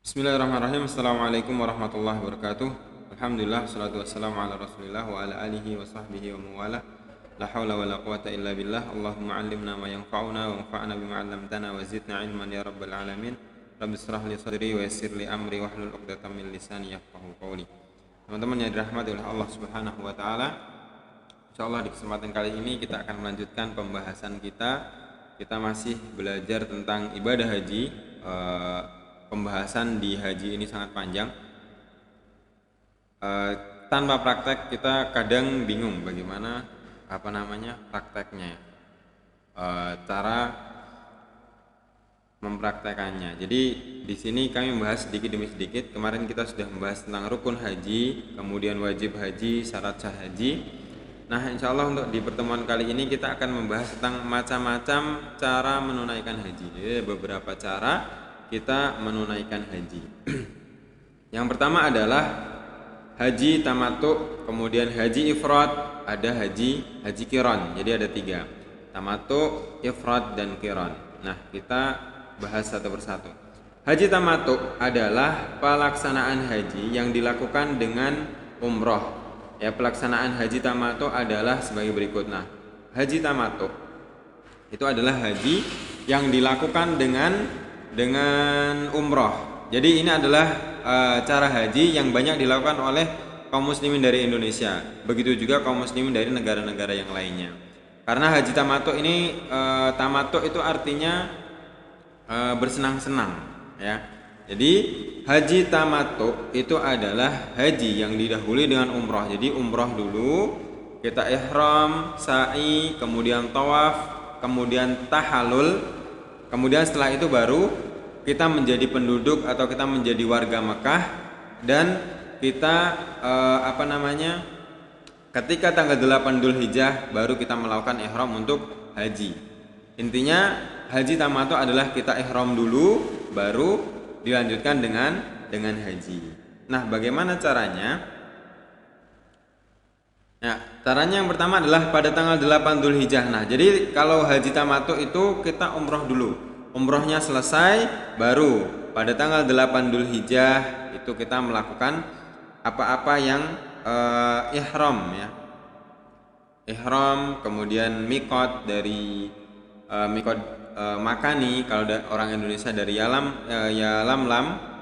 Bismillahirrahmanirrahim. Assalamualaikum warahmatullahi wabarakatuh. Alhamdulillah, wassalatu wassalamu ala rasulillah wa ala alihi wa sahbihi wa mawalah. La hawla wa la quwata illa billah. Allahumma allimna ma yanfa'una wa anfa'na bima 'allamtana wa zidna ilman ya rabbal alamin. Rabbi israh li sadri wa yassir li amri wahlul 'uqdatam min lisani yafqahu qawli. Teman-teman yang dirahmati oleh Allah Subhanahu wa taala, insyaallah di kesempatan kali ini kita akan melanjutkan pembahasan kita. Kita masih belajar tentang ibadah haji. Pembahasan di haji ini sangat panjang. Tanpa praktek kita kadang bingung bagaimana prakteknya, cara mempraktekannya. Jadi di sini kami membahas sedikit demi sedikit. Kemarin kita sudah membahas tentang rukun haji, kemudian wajib haji, syarat sah haji. Nah, insya Allah untuk di pertemuan kali ini kita akan membahas tentang macam-macam cara menunaikan haji. Jadi beberapa cara kita menunaikan haji. Yang pertama adalah haji tamattu, kemudian haji ifrad, ada haji qiran. Jadi ada 3, tamattu, ifrad, dan qiran. Nah, kita bahas satu persatu. Haji tamattu adalah pelaksanaan haji yang dilakukan dengan umroh. Ya, pelaksanaan haji tamattu adalah sebagai berikut. Nah, haji tamattu itu adalah haji yang dilakukan dengan umroh. Jadi ini adalah cara haji yang banyak dilakukan oleh kaum muslimin dari Indonesia. Begitu juga kaum muslimin dari negara-negara yang lainnya. Karena haji tamattu ini, tamattu itu artinya bersenang-senang, ya. Jadi haji tamattu itu adalah haji yang didahului dengan umroh. Jadi umroh dulu, kita ihram, sa'i, kemudian tawaf, kemudian tahallul. Kemudian setelah itu baru kita menjadi penduduk atau kita menjadi warga Mekah, dan kita ketika tanggal 8 Dzulhijjah baru kita melakukan ihram untuk haji. Intinya haji tamattu adalah kita ihram dulu baru dilanjutkan dengan haji. Nah, bagaimana caranya? Ya, caranya yang pertama adalah pada tanggal 8 Dzulhijjah. Nah, jadi kalau haji tamattu itu kita umroh dulu. Umrohnya selesai, baru pada tanggal 8 Dzulhijjah itu kita melakukan apa-apa yang ihram, ya. Ihram, kemudian miqat dari miqat makani, kalau orang Indonesia dari Yalamlam,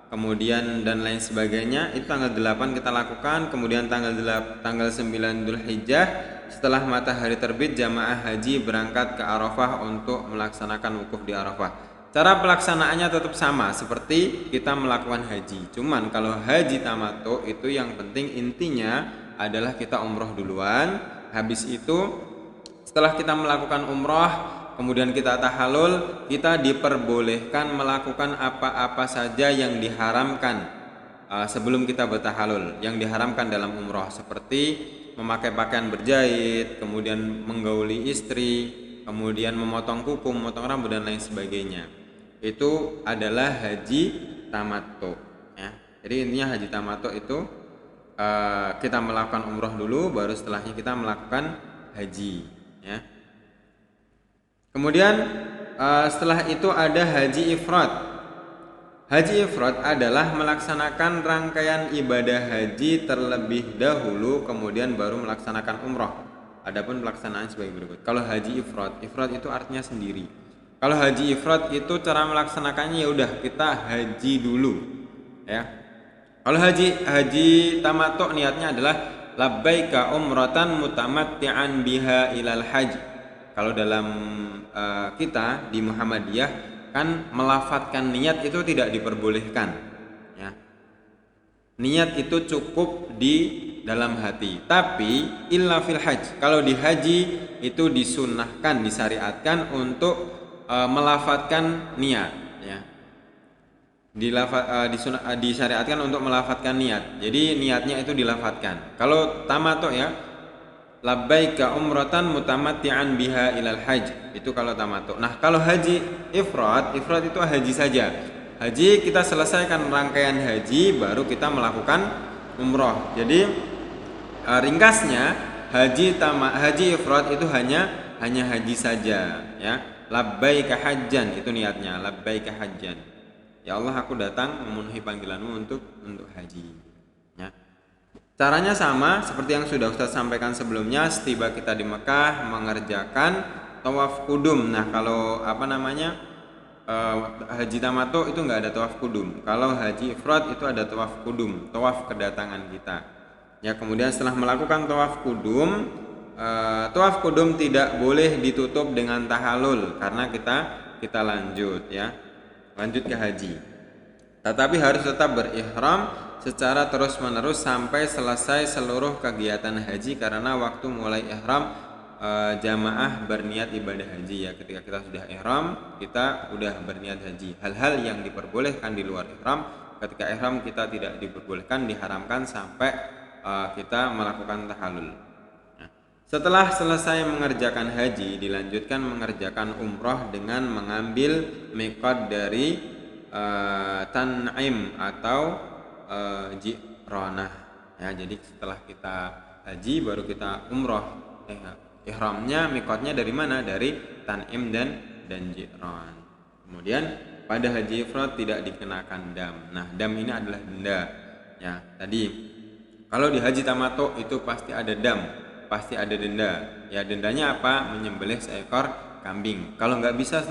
kemudian dan lain sebagainya. Itu tanggal 8 kita lakukan. Kemudian tanggal 9 Dzulhijjah setelah matahari terbit, jamaah haji berangkat ke Arafah untuk melaksanakan wukuf di Arafah. Cara pelaksanaannya tetap sama seperti kita melakukan haji. Cuman kalau haji tamattu itu yang penting intinya adalah kita umroh duluan. Habis itu setelah kita melakukan umroh, kemudian kita tahallul, kita diperbolehkan melakukan apa-apa saja yang diharamkan sebelum kita bertahallul, yang diharamkan dalam umroh, seperti memakai pakaian berjahit, kemudian menggauli istri, kemudian memotong kuku, memotong rambut, dan lain sebagainya. Itu adalah haji tamattu, ya. Jadi intinya haji tamattu itu kita melakukan umroh dulu, baru setelahnya kita melakukan haji, ya. Kemudian setelah itu ada haji ifrad. Haji ifrad adalah melaksanakan rangkaian ibadah haji terlebih dahulu, kemudian baru melaksanakan umroh. Adapun pelaksanaan sebagai berikut. Kalau haji ifrad itu artinya sendiri. Kalau haji ifrad itu cara melaksanakannya ya udah kita haji dulu, ya. Kalau haji tamattu niatnya adalah labbaika umratan mutamatti'an biha ilal haji. Kalau dalam kita di Muhammadiyah kan melafadzkan niat itu tidak diperbolehkan, ya. Niat itu cukup di dalam hati. Tapi illa fil hajj, kalau di haji itu disunnahkan, disyariatkan untuk melafadzkan niat, ya. Disyariatkan untuk melafadzkan niat. Jadi niatnya itu dilafadzkan. Kalau tamattu, ya, labbaika umratan mutamatti'an biha ilal hajj, itu kalau tamattu. Nah, kalau haji ifrad itu haji saja. Haji kita selesaikan rangkaian haji baru kita melakukan umroh. Jadi ringkasnya haji ifrad itu hanya haji saja, ya. Labbaika hajjan, itu niatnya, labbaika hajjan. ya Allah aku datang memenuhi panggilanmu untuk haji. Ya. Caranya sama seperti yang sudah Ustaz sampaikan sebelumnya. Setiba kita di Mekah mengerjakan tawaf kudum. Nah kalau haji tamattu itu nggak ada tawaf kudum. Kalau haji ifrad itu ada tawaf kudum, tawaf kedatangan kita. Ya kemudian setelah melakukan tawaf kudum tidak boleh ditutup dengan tahallul karena kita lanjut ke haji. Tetapi harus tetap berihram secara terus-menerus sampai selesai seluruh kegiatan haji karena waktu mulai ihram jamaah berniat ibadah haji ya. Ketika kita sudah ihram, kita udah berniat haji. Hal-hal yang diperbolehkan di luar ihram, ketika ihram kita tidak diperbolehkan, diharamkan sampai kita melakukan tahallul. Nah, setelah selesai mengerjakan haji, dilanjutkan mengerjakan umroh dengan mengambil miqat dari Tan'im atau Ji'ranah. Ya, jadi setelah kita haji baru kita umroh. Ihramnya miqatnya dari mana? Dari Tan'im dan Ji'ran. Kemudian pada haji ifrad tidak dikenakan dam. Nah, dam ini adalah denda. Ya, tadi kalau di haji tamattu itu pasti ada dam, pasti ada denda. Ya, dendanya apa? Menyembelih seekor kambing. Kalau nggak bisa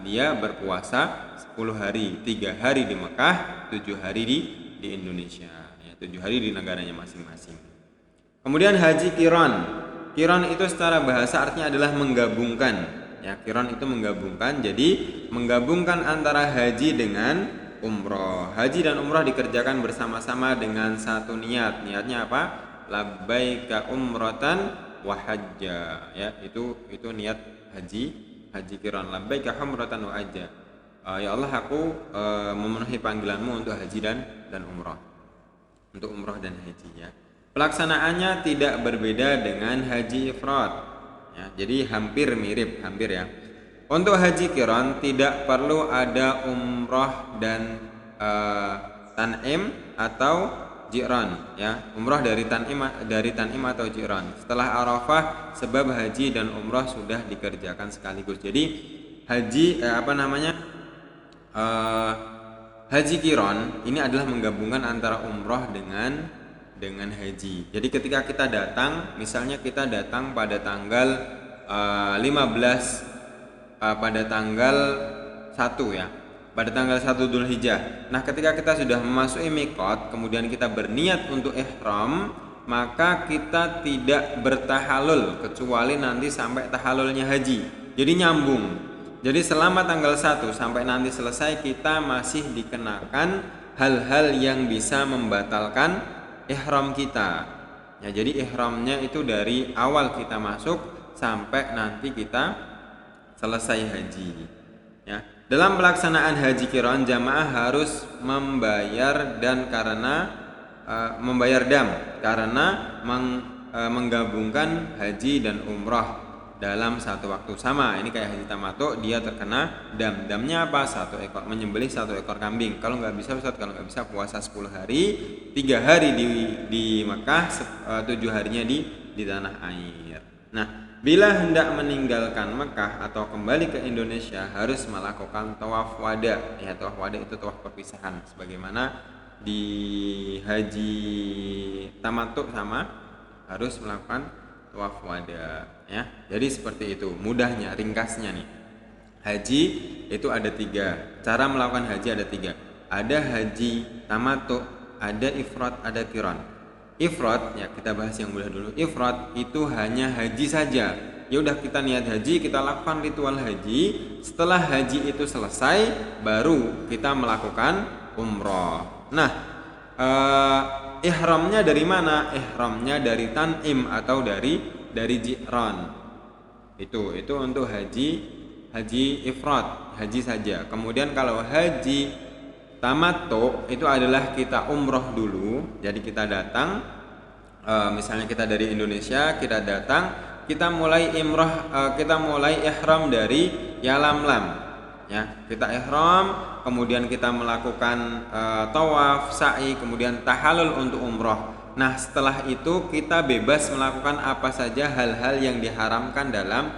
dia berpuasa 10 hari, 3 hari di Mekah, 7 hari di Indonesia. Ya, 7 hari di negaranya masing-masing. Kemudian haji qiran. Qiran itu secara bahasa artinya adalah menggabungkan. Ya, qiran itu menggabungkan. Jadi menggabungkan antara haji dengan umroh. Haji dan umroh dikerjakan bersama-sama dengan satu niat. Niatnya apa? Labbaika umratan wa hajja. Ya, itu niat haji qiran. Labbaika umratan wa hajja. Ya Allah, aku memenuhi panggilanmu untuk haji dan umroh. Untuk umroh dan haji ya. Pelaksanaannya tidak berbeda dengan haji ifrad. Ya, jadi hampir mirip ya. Untuk haji qiran tidak perlu ada umroh dan Tan'im atau Ji'ran ya. Umroh dari Tan'im atau Ji'ran. Setelah Arafah sebab haji dan umroh sudah dikerjakan sekaligus. Jadi haji qiran ini adalah menggabungkan antara umroh dengan haji. Jadi ketika kita datang, misalnya kita datang pada tanggal 15 pada tanggal 1 ya. Pada tanggal 1 Dzulhijjah. Nah, ketika kita sudah memasuki miqat, kemudian kita berniat untuk ihram, maka kita tidak bertahallul kecuali nanti sampai tahallulnya haji. Jadi nyambung. Jadi selama tanggal 1 sampai nanti selesai kita masih dikenakan hal-hal yang bisa membatalkan ihram kita. Ya, jadi ihramnya itu dari awal kita masuk sampai nanti kita selesai haji. Ya, dalam pelaksanaan haji qiran jamaah harus membayar dam karena menggabungkan haji dan umrah dalam satu waktu sama. Ini kayak haji tamattu, dia terkena dam. Damnya apa? Menyembelih satu ekor kambing. Kalau nggak bisa puasa 10 hari, 3 hari di Mekah, 7 harinya di tanah air. Nah, bila hendak meninggalkan Mekah atau kembali ke Indonesia harus melakukan tawaf wada. Ya, tawaf wada itu tawaf perpisahan. Sebagaimana di haji tamattu sama harus melakukan tawaf wada. Ya, jadi seperti itu. Mudahnya, ringkasnya nih. Haji itu ada 3. Cara melakukan haji ada 3. Ada haji tamattu, ada ifrad, ada qiran. Ifrad, ya kita bahas yang mudah dulu. Ifrad itu hanya haji saja. Ya udah, kita niat haji, kita lakukan ritual haji. Setelah haji itu selesai, baru kita melakukan umroh. Nah, ihramnya dari mana? Ihramnya dari Tan'im atau dari Ji'ran. Itu untuk haji ifrad, haji saja. Kemudian kalau haji tamattu itu adalah kita umroh dulu. Jadi kita datang, misalnya kita dari Indonesia, kita datang, kita mulai ihram dari Yalamlam. Ya, kita ihram, kemudian kita melakukan tawaf, sa'i, kemudian tahallul untuk umroh. Nah, setelah itu kita bebas melakukan apa saja hal-hal yang diharamkan dalam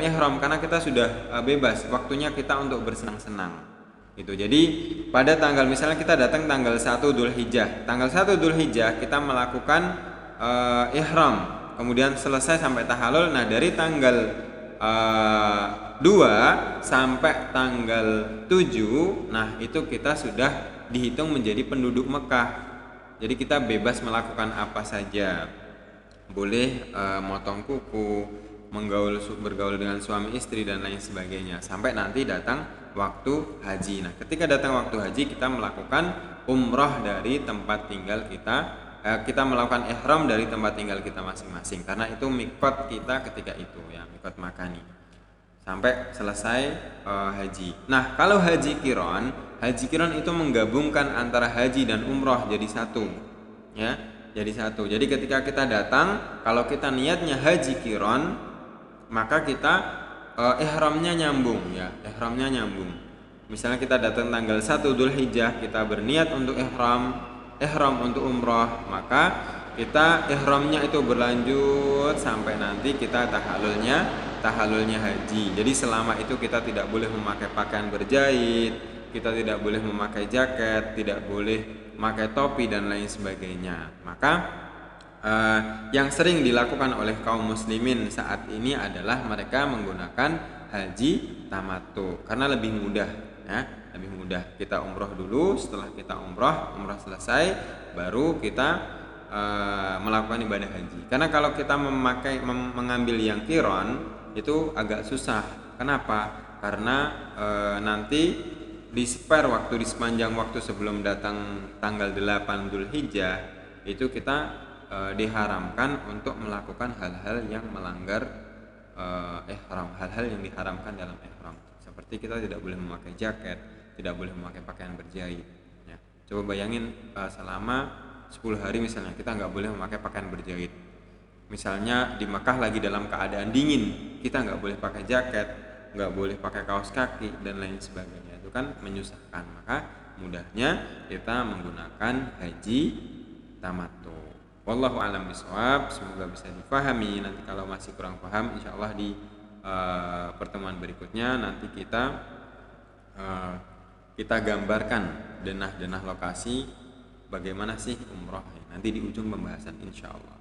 ihram karena kita sudah bebas. Waktunya kita untuk bersenang-senang. Gitu. Jadi pada tanggal misalnya kita datang tanggal 1 Dzulhijjah. Tanggal 1 Dzulhijjah kita melakukan ihram, kemudian selesai sampai tahallul. Nah, dari tanggal 2 sampai tanggal 7, nah itu kita sudah dihitung menjadi penduduk Mekah. Jadi kita bebas melakukan apa saja. Boleh motong kuku, bergaul dengan suami istri dan lain sebagainya sampai nanti datang waktu haji. Nah, ketika datang waktu haji kita melakukan umrah dari tempat tinggal kita melakukan ihram dari tempat tinggal kita masing-masing karena itu mikot kita ketika itu ya, mikot makani sampai selesai haji. Nah, kalau haji kiron itu menggabungkan antara haji dan umrah jadi satu ya, jadi satu. Jadi ketika kita datang, kalau kita niatnya haji kiron, maka kita ihramnya nyambung ya, ihramnya nyambung. Misalnya kita datang tanggal 1 Dzulhijjah, kita berniat untuk ihram untuk umrah, maka kita ihramnya itu berlanjut sampai nanti kita tahallulnya haji. Jadi selama itu kita tidak boleh memakai pakaian berjahit, kita tidak boleh memakai jaket, tidak boleh memakai topi dan lain sebagainya. Maka yang sering dilakukan oleh kaum muslimin saat ini adalah mereka menggunakan haji tamattu karena lebih mudah ya, lebih mudah. Kita umroh dulu, setelah kita umroh selesai baru kita melakukan ibadah haji. Karena kalau kita mengambil yang kiron itu agak susah. Kenapa? Karena nanti di sepanjang waktu sebelum datang tanggal 8 Dzulhijjah itu kita diharamkan untuk melakukan hal-hal yang melanggar ihram, hal-hal yang diharamkan dalam ihram. Seperti kita tidak boleh memakai jaket, tidak boleh memakai pakaian berjahit ya. Coba bayangin selama 10 hari misalnya kita nggak boleh memakai pakaian berjahit. Misalnya di Makkah lagi dalam keadaan dingin, kita nggak boleh pakai jaket, nggak boleh pakai kaos kaki dan lain sebagainya. Itu kan menyusahkan. Maka mudahnya kita menggunakan haji tamattu. Wallahu a'lam bishawab. Semoga bisa dipahami. Nanti kalau masih kurang paham, insya Allah di pertemuan berikutnya nanti kita gambarkan denah-denah lokasi bagaimana sih umroh. Nanti di ujung pembahasan insya Allah.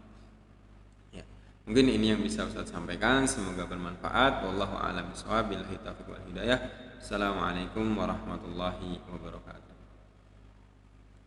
Ya, mungkin ini yang bisa Ustaz sampaikan. Semoga bermanfaat. Wallahu a'lam bishawab. Billahi taufiq wal hidayah. Assalamualaikum warahmatullahi wabarakatuh.